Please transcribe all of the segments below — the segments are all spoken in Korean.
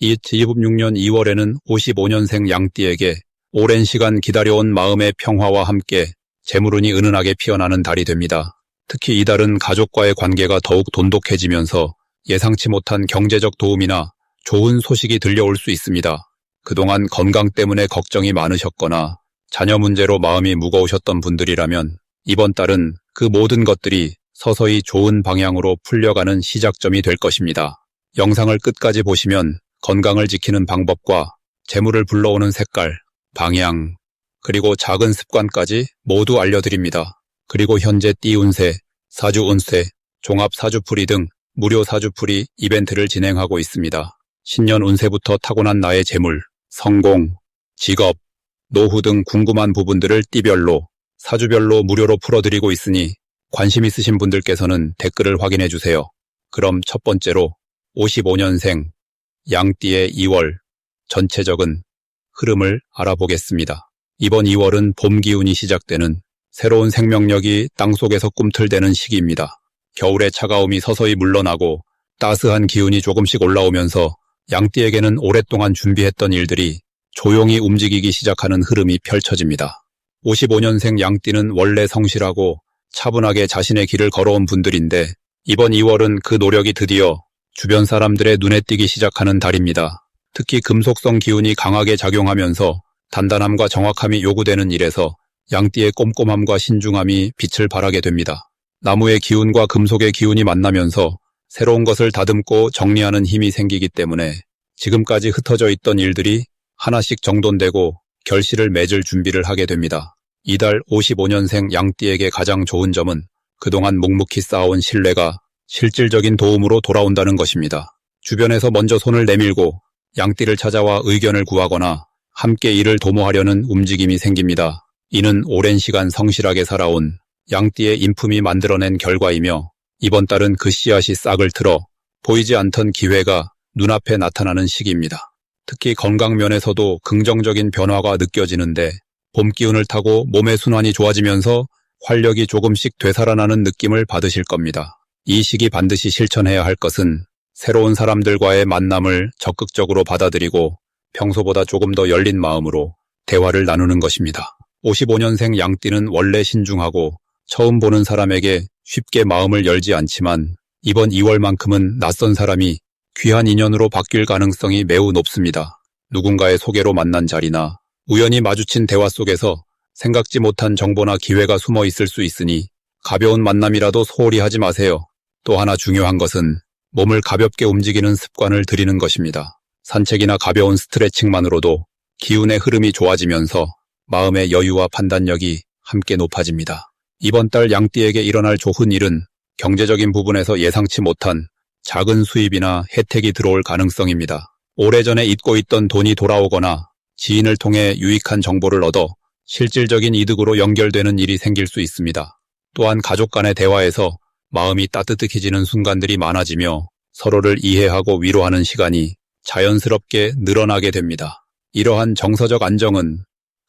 2026년 2월에는 55년생 양띠에게 오랜 시간 기다려온 마음의 평화와 함께 재물운이 은은하게 피어나는 달이 됩니다. 특히 이달은 가족과의 관계가 더욱 돈독해지면서 예상치 못한 경제적 도움이나 좋은 소식이 들려올 수 있습니다. 그동안 건강 때문에 걱정이 많으셨거나 자녀 문제로 마음이 무거우셨던 분들이라면 이번 달은 그 모든 것들이 서서히 좋은 방향으로 풀려가는 시작점이 될 것입니다. 영상을 끝까지 보시면 건강을 지키는 방법과 재물을 불러오는 색깔, 방향, 그리고 작은 습관까지 모두 알려드립니다. 그리고 현재 띠 운세, 사주 운세, 종합 사주풀이 등 무료 사주풀이 이벤트를 진행하고 있습니다. 신년 운세부터 타고난 나의 재물, 성공, 직업, 노후 등 궁금한 부분들을 띠별로, 사주별로 무료로 풀어드리고 있으니 관심 있으신 분들께서는 댓글을 확인해주세요. 그럼 첫 번째로 55년생 양띠의 2월 전체적인 흐름을 알아보겠습니다. 이번 2월은 봄 기운이 시작되는 새로운 생명력이 땅속에서 꿈틀대는 시기입니다. 겨울의 차가움이 서서히 물러나고 따스한 기운이 조금씩 올라오면서 양띠에게는 오랫동안 준비했던 일들이 조용히 움직이기 시작하는 흐름이 펼쳐집니다. 55년생 양띠는 원래 성실하고 차분하게 자신의 길을 걸어온 분들인데 이번 2월은 그 노력이 드디어 주변 사람들의 눈에 띄기 시작하는 달입니다. 특히 금속성 기운이 강하게 작용하면서 단단함과 정확함이 요구되는 일에서 양띠의 꼼꼼함과 신중함이 빛을 발하게 됩니다. 나무의 기운과 금속의 기운이 만나면서 새로운 것을 다듬고 정리하는 힘이 생기기 때문에 지금까지 흩어져 있던 일들이 하나씩 정돈되고 결실을 맺을 준비를 하게 됩니다. 이달 55년생 양띠에게 가장 좋은 점은 그동안 묵묵히 쌓아온 신뢰가 실질적인 도움으로 돌아온다는 것입니다. 주변에서 먼저 손을 내밀고 양띠를 찾아와 의견을 구하거나 함께 일을 도모하려는 움직임이 생깁니다. 이는 오랜 시간 성실하게 살아온 양띠의 인품이 만들어낸 결과이며 이번 달은 그 씨앗이 싹을 틀어 보이지 않던 기회가 눈앞에 나타나는 시기입니다. 특히 건강 면에서도 긍정적인 변화가 느껴지는데 봄 기운을 타고 몸의 순환이 좋아지면서 활력이 조금씩 되살아나는 느낌을 받으실 겁니다. 이 시기 반드시 실천해야 할 것은 새로운 사람들과의 만남을 적극적으로 받아들이고 평소보다 조금 더 열린 마음으로 대화를 나누는 것입니다. 55년생 양띠는 원래 신중하고 처음 보는 사람에게 쉽게 마음을 열지 않지만 이번 2월만큼은 낯선 사람이 귀한 인연으로 바뀔 가능성이 매우 높습니다. 누군가의 소개로 만난 자리나 우연히 마주친 대화 속에서 생각지 못한 정보나 기회가 숨어 있을 수 있으니 가벼운 만남이라도 소홀히 하지 마세요. 또 하나 중요한 것은 몸을 가볍게 움직이는 습관을 들이는 것입니다. 산책이나 가벼운 스트레칭만으로도 기운의 흐름이 좋아지면서 마음의 여유와 판단력이 함께 높아집니다. 이번 달 양띠에게 일어날 좋은 일은 경제적인 부분에서 예상치 못한 작은 수입이나 혜택이 들어올 가능성입니다. 오래전에 잊고 있던 돈이 돌아오거나 지인을 통해 유익한 정보를 얻어 실질적인 이득으로 연결되는 일이 생길 수 있습니다. 또한 가족 간의 대화에서 마음이 따뜻해지는 순간들이 많아지며 서로를 이해하고 위로하는 시간이 자연스럽게 늘어나게 됩니다. 이러한 정서적 안정은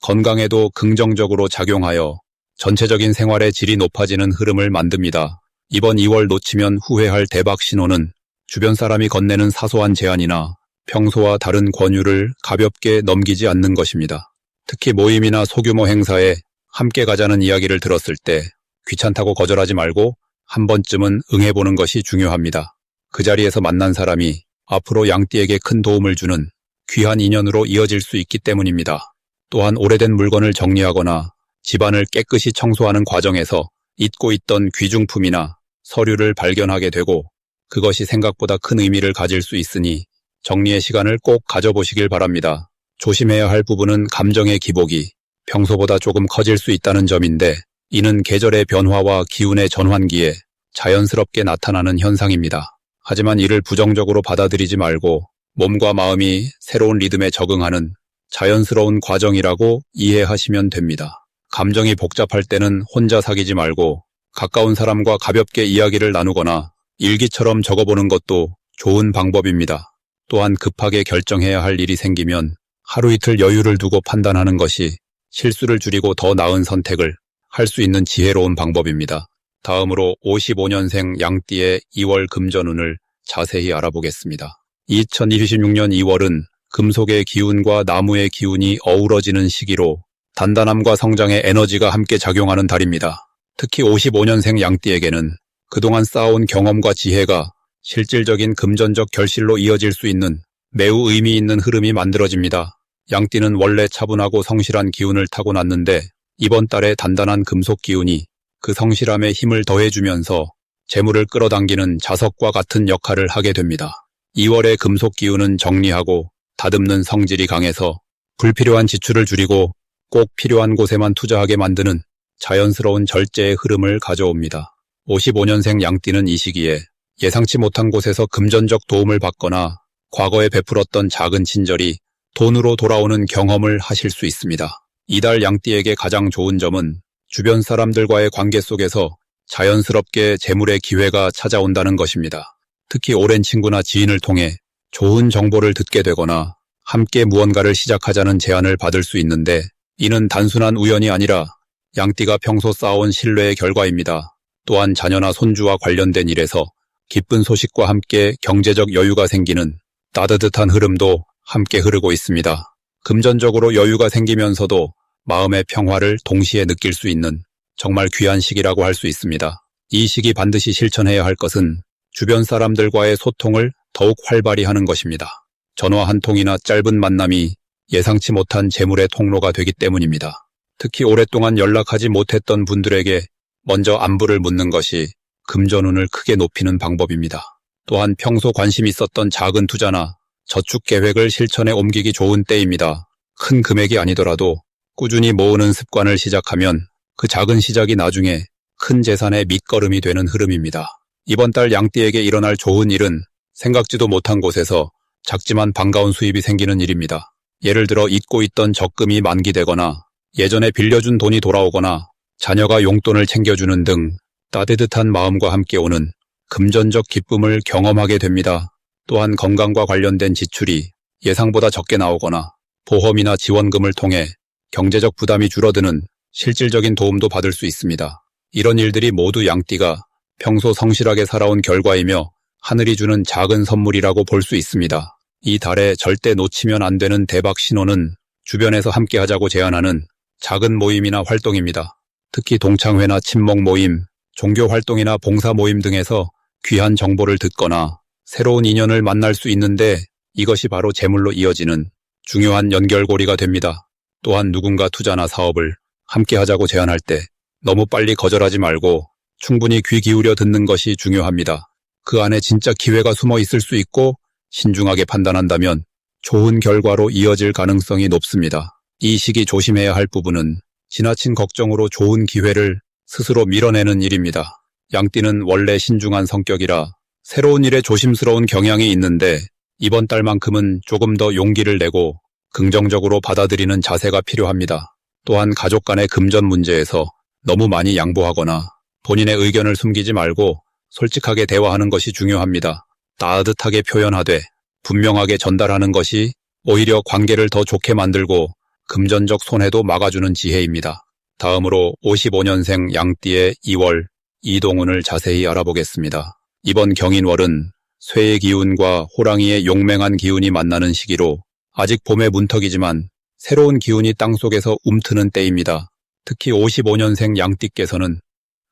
건강에도 긍정적으로 작용하여 전체적인 생활의 질이 높아지는 흐름을 만듭니다. 이번 2월 놓치면 후회할 대박 신호는 주변 사람이 건네는 사소한 제안이나 평소와 다른 권유를 가볍게 넘기지 않는 것입니다. 특히 모임이나 소규모 행사에 함께 가자는 이야기를 들었을 때 귀찮다고 거절하지 말고 한 번쯤은 응해보는 것이 중요합니다. 그 자리에서 만난 사람이 앞으로 양띠에게 큰 도움을 주는 귀한 인연으로 이어질 수 있기 때문입니다. 또한 오래된 물건을 정리하거나 집안을 깨끗이 청소하는 과정에서 잊고 있던 귀중품이나 서류를 발견하게 되고 그것이 생각보다 큰 의미를 가질 수 있으니 정리의 시간을 꼭 가져보시길 바랍니다. 조심해야 할 부분은 감정의 기복이 평소보다 조금 커질 수 있다는 점인데 이는 계절의 변화와 기운의 전환기에 자연스럽게 나타나는 현상입니다. 하지만 이를 부정적으로 받아들이지 말고 몸과 마음이 새로운 리듬에 적응하는 자연스러운 과정이라고 이해하시면 됩니다. 감정이 복잡할 때는 혼자 사귀지 말고 가까운 사람과 가볍게 이야기를 나누거나 일기처럼 적어보는 것도 좋은 방법입니다. 또한 급하게 결정해야 할 일이 생기면 하루 이틀 여유를 두고 판단하는 것이 실수를 줄이고 더 나은 선택을 할 수 있는 지혜로운 방법입니다. 다음으로 55년생 양띠의 2월 금전운을 자세히 알아보겠습니다. 2026년 2월은 금속의 기운과 나무의 기운이 어우러지는 시기로 단단함과 성장의 에너지가 함께 작용하는 달입니다. 특히 55년생 양띠에게는 그동안 쌓아온 경험과 지혜가 실질적인 금전적 결실로 이어질 수 있는 매우 의미 있는 흐름이 만들어집니다. 양띠는 원래 차분하고 성실한 기운을 타고났는데 이번 달에 단단한 금속 기운이 그 성실함에 힘을 더해주면서 재물을 끌어당기는 자석과 같은 역할을 하게 됩니다. 2월의 금속 기운은 정리하고 다듬는 성질이 강해서 불필요한 지출을 줄이고 꼭 필요한 곳에만 투자하게 만드는 자연스러운 절제의 흐름을 가져옵니다. 55년생 양띠는 이 시기에 예상치 못한 곳에서 금전적 도움을 받거나 과거에 베풀었던 작은 친절이 돈으로 돌아오는 경험을 하실 수 있습니다. 이달 양띠에게 가장 좋은 점은 주변 사람들과의 관계 속에서 자연스럽게 재물의 기회가 찾아온다는 것입니다. 특히 오랜 친구나 지인을 통해 좋은 정보를 듣게 되거나 함께 무언가를 시작하자는 제안을 받을 수 있는데 이는 단순한 우연이 아니라 양띠가 평소 쌓아온 신뢰의 결과입니다. 또한 자녀나 손주와 관련된 일에서 기쁜 소식과 함께 경제적 여유가 생기는 따뜻한 흐름도 함께 흐르고 있습니다. 금전적으로 여유가 생기면서도 마음의 평화를 동시에 느낄 수 있는 정말 귀한 시기라고 할 수 있습니다. 이 시기 반드시 실천해야 할 것은 주변 사람들과의 소통을 더욱 활발히 하는 것입니다. 전화 한 통이나 짧은 만남이 예상치 못한 재물의 통로가 되기 때문입니다. 특히 오랫동안 연락하지 못했던 분들에게 먼저 안부를 묻는 것이 금전운을 크게 높이는 방법입니다. 또한 평소 관심 있었던 작은 투자나 저축 계획을 실천에 옮기기 좋은 때입니다. 큰 금액이 아니더라도 꾸준히 모으는 습관을 시작하면 그 작은 시작이 나중에 큰 재산의 밑거름이 되는 흐름입니다. 이번 달 양띠에게 일어날 좋은 일은 생각지도 못한 곳에서 작지만 반가운 수입이 생기는 일입니다. 예를 들어 잊고 있던 적금이 만기되거나 예전에 빌려준 돈이 돌아오거나 자녀가 용돈을 챙겨주는 등 따뜻한 마음과 함께 오는 금전적 기쁨을 경험하게 됩니다. 또한 건강과 관련된 지출이 예상보다 적게 나오거나 보험이나 지원금을 통해 경제적 부담이 줄어드는 실질적인 도움도 받을 수 있습니다. 이런 일들이 모두 양띠가 평소 성실하게 살아온 결과이며 하늘이 주는 작은 선물이라고 볼 수 있습니다. 이 달에 절대 놓치면 안 되는 대박 신호는 주변에서 함께 하자고 제안하는 작은 모임이나 활동입니다. 특히 동창회나 친목 모임, 종교 활동이나 봉사 모임 등에서 귀한 정보를 듣거나 새로운 인연을 만날 수 있는데 이것이 바로 재물로 이어지는 중요한 연결고리가 됩니다. 또한 누군가 투자나 사업을 함께 하자고 제안할 때 너무 빨리 거절하지 말고 충분히 귀 기울여 듣는 것이 중요합니다. 그 안에 진짜 기회가 숨어 있을 수 있고 신중하게 판단한다면 좋은 결과로 이어질 가능성이 높습니다. 이 시기 조심해야 할 부분은 지나친 걱정으로 좋은 기회를 스스로 밀어내는 일입니다. 양띠는 원래 신중한 성격이라 새로운 일에 조심스러운 경향이 있는데 이번 달만큼은 조금 더 용기를 내고 긍정적으로 받아들이는 자세가 필요합니다. 또한 가족 간의 금전 문제에서 너무 많이 양보하거나 본인의 의견을 숨기지 말고 솔직하게 대화하는 것이 중요합니다. 따뜻하게 표현하되 분명하게 전달하는 것이 오히려 관계를 더 좋게 만들고 금전적 손해도 막아주는 지혜입니다. 다음으로 55년생 양띠의 2월 이동운을 자세히 알아보겠습니다. 이번 경인월은 쇠의 기운과 호랑이의 용맹한 기운이 만나는 시기로 아직 봄의 문턱이지만 새로운 기운이 땅속에서 움트는 때입니다. 특히 55년생 양띠께서는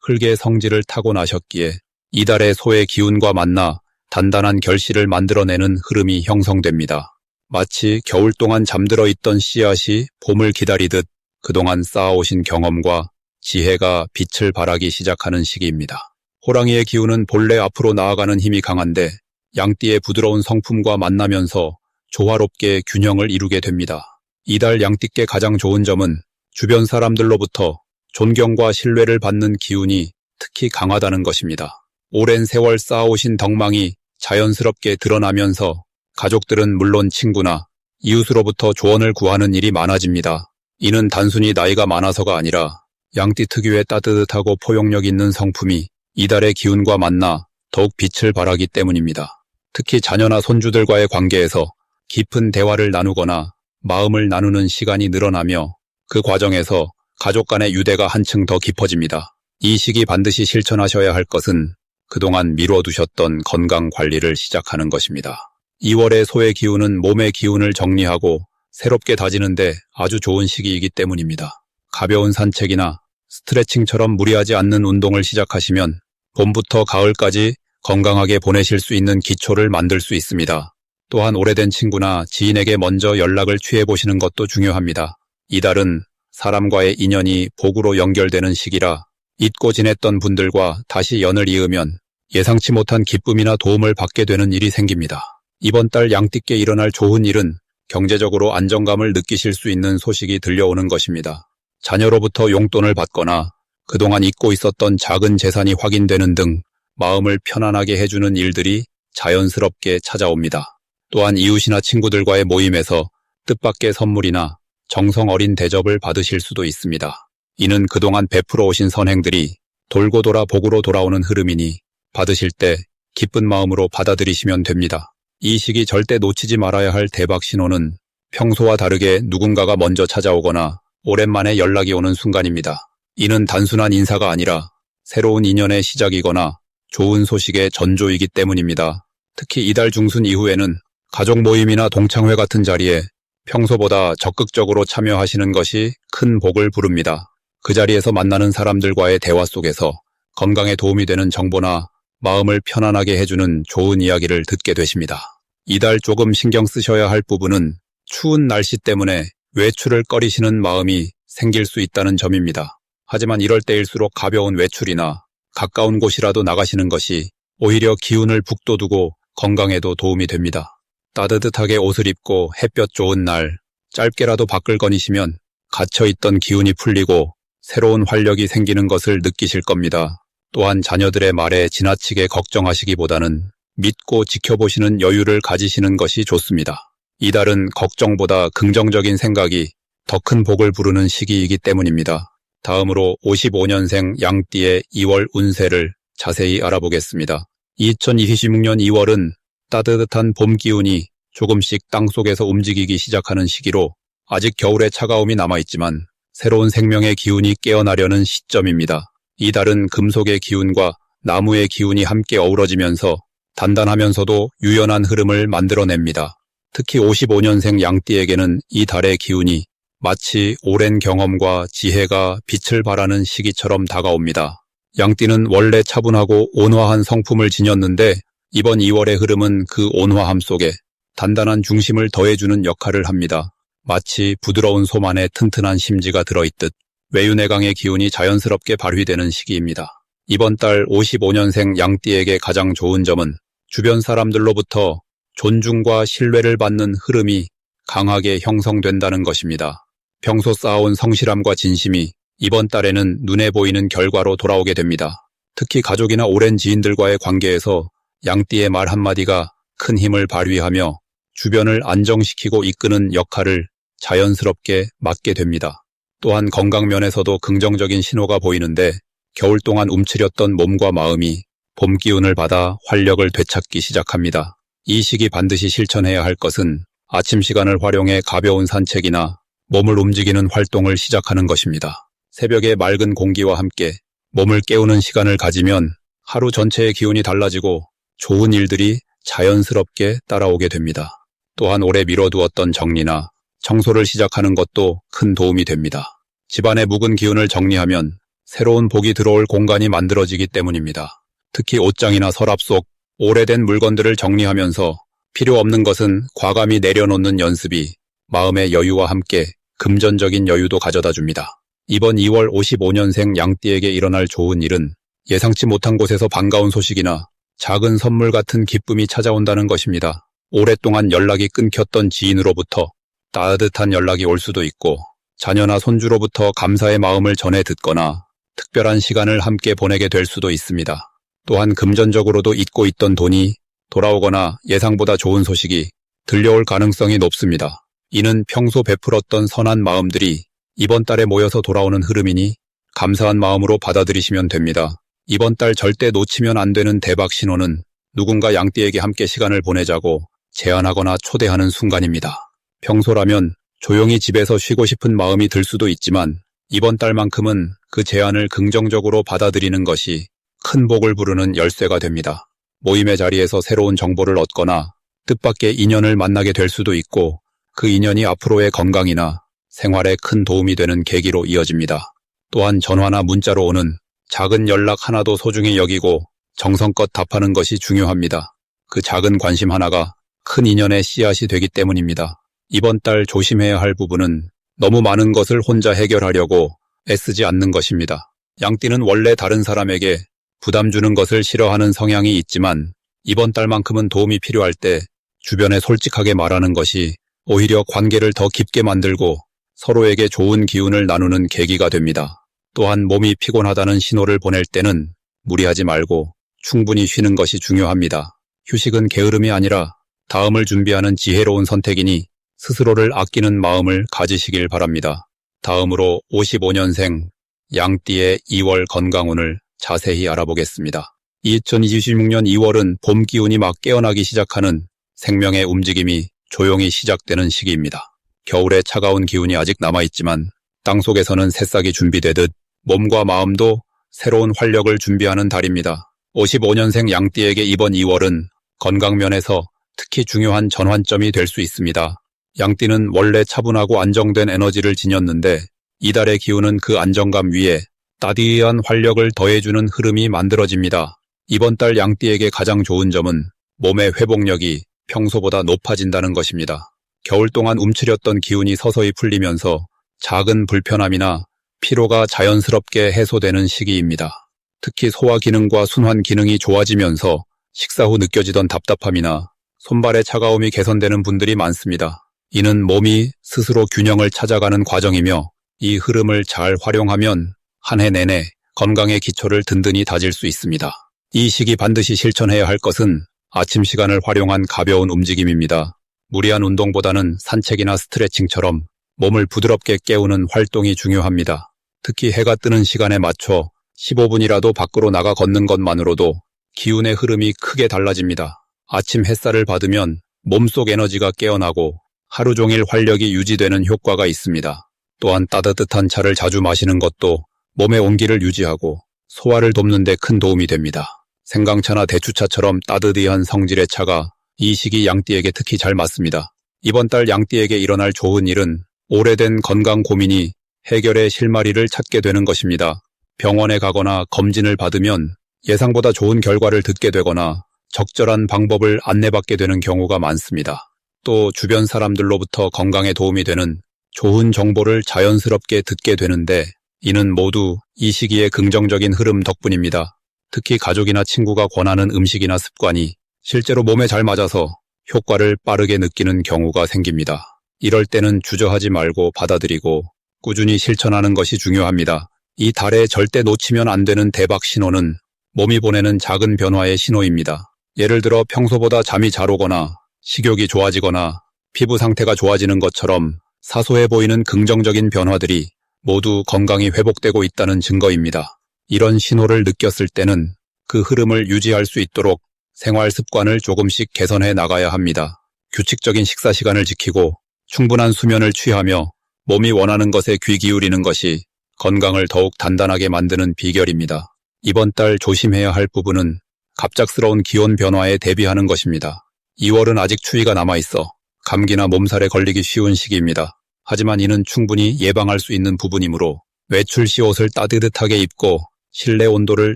흙의 성질을 타고나셨기에 이달의 소의 기운과 만나 단단한 결실을 만들어내는 흐름이 형성됩니다. 마치 겨울 동안 잠들어 있던 씨앗이 봄을 기다리듯 그동안 쌓아오신 경험과 지혜가 빛을 발하기 시작하는 시기입니다. 호랑이의 기운은 본래 앞으로 나아가는 힘이 강한데 양띠의 부드러운 성품과 만나면서 조화롭게 균형을 이루게 됩니다. 이달 양띠께 가장 좋은 점은 주변 사람들로부터 존경과 신뢰를 받는 기운이 특히 강하다는 것입니다. 오랜 세월 쌓아오신 덕망이 자연스럽게 드러나면서 가족들은 물론 친구나 이웃으로부터 조언을 구하는 일이 많아집니다. 이는 단순히 나이가 많아서가 아니라 양띠 특유의 따뜻하고 포용력 있는 성품이 이달의 기운과 만나 더욱 빛을 발하기 때문입니다. 특히 자녀나 손주들과의 관계에서 깊은 대화를 나누거나 마음을 나누는 시간이 늘어나며 그 과정에서 가족 간의 유대가 한층 더 깊어집니다. 이 시기 반드시 실천하셔야 할 것은 그동안 미뤄두셨던 건강 관리를 시작하는 것입니다. 2월의 소의 기운은 몸의 기운을 정리하고 새롭게 다지는데 아주 좋은 시기이기 때문입니다. 가벼운 산책이나 스트레칭처럼 무리하지 않는 운동을 시작하시면 봄부터 가을까지 건강하게 보내실 수 있는 기초를 만들 수 있습니다. 또한 오래된 친구나 지인에게 먼저 연락을 취해보시는 것도 중요합니다. 이달은 사람과의 인연이 복으로 연결되는 시기라 잊고 지냈던 분들과 다시 연을 이으면 예상치 못한 기쁨이나 도움을 받게 되는 일이 생깁니다. 이번 달 양띠께 일어날 좋은 일은 경제적으로 안정감을 느끼실 수 있는 소식이 들려오는 것입니다. 자녀로부터 용돈을 받거나 그동안 잊고 있었던 작은 재산이 확인되는 등 마음을 편안하게 해주는 일들이 자연스럽게 찾아옵니다. 또한 이웃이나 친구들과의 모임에서 뜻밖의 선물이나 정성 어린 대접을 받으실 수도 있습니다. 이는 그동안 베풀어 오신 선행들이 돌고 돌아 복으로 돌아오는 흐름이니 받으실 때 기쁜 마음으로 받아들이시면 됩니다. 이 시기 절대 놓치지 말아야 할 대박 신호는 평소와 다르게 누군가가 먼저 찾아오거나 오랜만에 연락이 오는 순간입니다. 이는 단순한 인사가 아니라 새로운 인연의 시작이거나 좋은 소식의 전조이기 때문입니다. 특히 이달 중순 이후에는 가족 모임이나 동창회 같은 자리에 평소보다 적극적으로 참여하시는 것이 큰 복을 부릅니다. 그 자리에서 만나는 사람들과의 대화 속에서 건강에 도움이 되는 정보나 마음을 편안하게 해주는 좋은 이야기를 듣게 되십니다. 이달 조금 신경 쓰셔야 할 부분은 추운 날씨 때문에 외출을 꺼리시는 마음이 생길 수 있다는 점입니다. 하지만 이럴 때일수록 가벼운 외출이나 가까운 곳이라도 나가시는 것이 오히려 기운을 북돋우고 건강에도 도움이 됩니다. 따뜻하게 옷을 입고 햇볕 좋은 날 짧게라도 밖을 거니시면 갇혀있던 기운이 풀리고 새로운 활력이 생기는 것을 느끼실 겁니다. 또한 자녀들의 말에 지나치게 걱정하시기보다는 믿고 지켜보시는 여유를 가지시는 것이 좋습니다. 이달은 걱정보다 긍정적인 생각이 더 큰 복을 부르는 시기이기 때문입니다. 다음으로 55년생 양띠의 2월 운세를 자세히 알아보겠습니다. 2026년 2월은 따뜻한 봄 기운이 조금씩 땅속에서 움직이기 시작하는 시기로 아직 겨울의 차가움이 남아있지만 새로운 생명의 기운이 깨어나려는 시점입니다. 이 달은 금속의 기운과 나무의 기운이 함께 어우러지면서 단단하면서도 유연한 흐름을 만들어냅니다. 특히 55년생 양띠에게는 이 달의 기운이 마치 오랜 경험과 지혜가 빛을 발하는 시기처럼 다가옵니다. 양띠는 원래 차분하고 온화한 성품을 지녔는데 이번 2월의 흐름은 그 온화함 속에 단단한 중심을 더해주는 역할을 합니다. 마치 부드러운 솜 안에 튼튼한 심지가 들어있듯 외유내강의 기운이 자연스럽게 발휘되는 시기입니다. 이번 달 55년생 양띠에게 가장 좋은 점은 주변 사람들로부터 존중과 신뢰를 받는 흐름이 강하게 형성된다는 것입니다. 평소 쌓아온 성실함과 진심이 이번 달에는 눈에 보이는 결과로 돌아오게 됩니다. 특히 가족이나 오랜 지인들과의 관계에서 양띠의 말 한마디가 큰 힘을 발휘하며 주변을 안정시키고 이끄는 역할을 자연스럽게 맡게 됩니다. 또한 건강 면에서도 긍정적인 신호가 보이는데 겨울 동안 움츠렸던 몸과 마음이 봄 기운을 받아 활력을 되찾기 시작합니다. 이 시기 반드시 실천해야 할 것은 아침 시간을 활용해 가벼운 산책이나 몸을 움직이는 활동을 시작하는 것입니다. 새벽의 맑은 공기와 함께 몸을 깨우는 시간을 가지면 하루 전체의 기운이 달라지고 좋은 일들이 자연스럽게 따라오게 됩니다. 또한 오래 미뤄두었던 정리나 청소를 시작하는 것도 큰 도움이 됩니다. 집안의 묵은 기운을 정리하면 새로운 복이 들어올 공간이 만들어지기 때문입니다. 특히 옷장이나 서랍 속 오래된 물건들을 정리하면서 필요 없는 것은 과감히 내려놓는 연습이 마음의 여유와 함께 금전적인 여유도 가져다 줍니다. 이번 2월 55년생 양띠에게 일어날 좋은 일은 예상치 못한 곳에서 반가운 소식이나 작은 선물 같은 기쁨이 찾아온다는 것입니다. 오랫동안 연락이 끊겼던 지인으로부터 따뜻한 연락이 올 수도 있고 자녀나 손주로부터 감사의 마음을 전해 듣거나 특별한 시간을 함께 보내게 될 수도 있습니다. 또한 금전적으로도 잊고 있던 돈이 돌아오거나 예상보다 좋은 소식이 들려올 가능성이 높습니다. 이는 평소 베풀었던 선한 마음들이 이번 달에 모여서 돌아오는 흐름이니 감사한 마음으로 받아들이시면 됩니다. 이번 달 절대 놓치면 안 되는 대박 신호는 누군가 양띠에게 함께 시간을 보내자고 제안하거나 초대하는 순간입니다. 평소라면 조용히 집에서 쉬고 싶은 마음이 들 수도 있지만 이번 달만큼은 그 제안을 긍정적으로 받아들이는 것이 큰 복을 부르는 열쇠가 됩니다. 모임의 자리에서 새로운 정보를 얻거나 뜻밖의 인연을 만나게 될 수도 있고 그 인연이 앞으로의 건강이나 생활에 큰 도움이 되는 계기로 이어집니다. 또한 전화나 문자로 오는 작은 연락 하나도 소중히 여기고 정성껏 답하는 것이 중요합니다. 그 작은 관심 하나가 큰 인연의 씨앗이 되기 때문입니다. 이번 달 조심해야 할 부분은 너무 많은 것을 혼자 해결하려고 애쓰지 않는 것입니다. 양띠는 원래 다른 사람에게 부담 주는 것을 싫어하는 성향이 있지만 이번 달만큼은 도움이 필요할 때 주변에 솔직하게 말하는 것이 오히려 관계를 더 깊게 만들고 서로에게 좋은 기운을 나누는 계기가 됩니다. 또한 몸이 피곤하다는 신호를 보낼 때는 무리하지 말고 충분히 쉬는 것이 중요합니다. 휴식은 게으름이 아니라 다음을 준비하는 지혜로운 선택이니 스스로를 아끼는 마음을 가지시길 바랍니다. 다음으로 55년생 양띠의 2월 건강운을 자세히 알아보겠습니다. 2026년 2월은 봄 기운이 막 깨어나기 시작하는 생명의 움직임이 조용히 시작되는 시기입니다. 겨울의 차가운 기운이 아직 남아있지만 땅속에서는 새싹이 준비되듯 몸과 마음도 새로운 활력을 준비하는 달입니다. 55년생 양띠에게 이번 2월은 건강면에서 특히 중요한 전환점이 될 수 있습니다. 양띠는 원래 차분하고 안정된 에너지를 지녔는데 이달의 기운은 그 안정감 위에 따디한 활력을 더해주는 흐름이 만들어집니다. 이번 달 양띠에게 가장 좋은 점은 몸의 회복력이 평소보다 높아진다는 것입니다. 겨울 동안 움츠렸던 기운이 서서히 풀리면서 작은 불편함이나 피로가 자연스럽게 해소되는 시기입니다. 특히 소화 기능과 순환 기능이 좋아지면서 식사 후 느껴지던 답답함이나 손발의 차가움이 개선되는 분들이 많습니다. 이는 몸이 스스로 균형을 찾아가는 과정이며 이 흐름을 잘 활용하면 한 해 내내 건강의 기초를 든든히 다질 수 있습니다. 이 시기 반드시 실천해야 할 것은 아침 시간을 활용한 가벼운 움직임입니다. 무리한 운동보다는 산책이나 스트레칭처럼 몸을 부드럽게 깨우는 활동이 중요합니다. 특히 해가 뜨는 시간에 맞춰 15분이라도 밖으로 나가 걷는 것만으로도 기운의 흐름이 크게 달라집니다. 아침 햇살을 받으면 몸속 에너지가 깨어나고 하루 종일 활력이 유지되는 효과가 있습니다. 또한 따뜻한 차를 자주 마시는 것도 몸의 온기를 유지하고 소화를 돕는 데 큰 도움이 됩니다. 생강차나 대추차처럼 따뜻한 성질의 차가 이 시기 양띠에게 특히 잘 맞습니다. 이번 달 양띠에게 일어날 좋은 일은 오래된 건강 고민이 해결의 실마리를 찾게 되는 것입니다. 병원에 가거나 검진을 받으면 예상보다 좋은 결과를 듣게 되거나 적절한 방법을 안내받게 되는 경우가 많습니다. 또 주변 사람들로부터 건강에 도움이 되는 좋은 정보를 자연스럽게 듣게 되는데 이는 모두 이 시기의 긍정적인 흐름 덕분입니다. 특히 가족이나 친구가 권하는 음식이나 습관이 실제로 몸에 잘 맞아서 효과를 빠르게 느끼는 경우가 생깁니다. 이럴 때는 주저하지 말고 받아들이고 꾸준히 실천하는 것이 중요합니다. 이 달에 절대 놓치면 안 되는 대박 신호는 몸이 보내는 작은 변화의 신호입니다. 예를 들어 평소보다 잠이 잘 오거나 식욕이 좋아지거나 피부 상태가 좋아지는 것처럼 사소해 보이는 긍정적인 변화들이 모두 건강이 회복되고 있다는 증거입니다. 이런 신호를 느꼈을 때는 그 흐름을 유지할 수 있도록 생활 습관을 조금씩 개선해 나가야 합니다. 규칙적인 식사 시간을 지키고 충분한 수면을 취하며 몸이 원하는 것에 귀 기울이는 것이 건강을 더욱 단단하게 만드는 비결입니다. 이번 달 조심해야 할 부분은 갑작스러운 기온 변화에 대비하는 것입니다. 2월은 아직 추위가 남아있어 감기나 몸살에 걸리기 쉬운 시기입니다. 하지만 이는 충분히 예방할 수 있는 부분이므로 외출 시 옷을 따뜻하게 입고 실내 온도를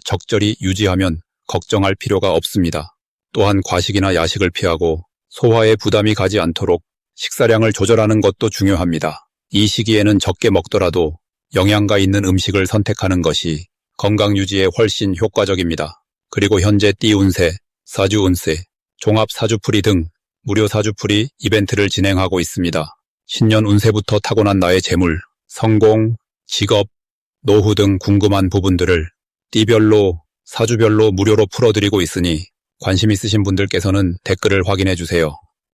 적절히 유지하면 걱정할 필요가 없습니다. 또한 과식이나 야식을 피하고 소화에 부담이 가지 않도록 식사량을 조절하는 것도 중요합니다. 이 시기에는 적게 먹더라도 영양가 있는 음식을 선택하는 것이 건강 유지에 훨씬 효과적입니다. 그리고 현재 띠운세, 사주운세, 종합사주풀이 등 무료 사주풀이 이벤트를 진행하고 있습니다. 신년 운세부터 타고난 나의 재물, 성공, 직업, 노후 등 궁금한 부분들을 띠별로, 사주별로 무료로 풀어드리고 있으니 관심 있으신 분들께서는 댓글을 확인해 주세요.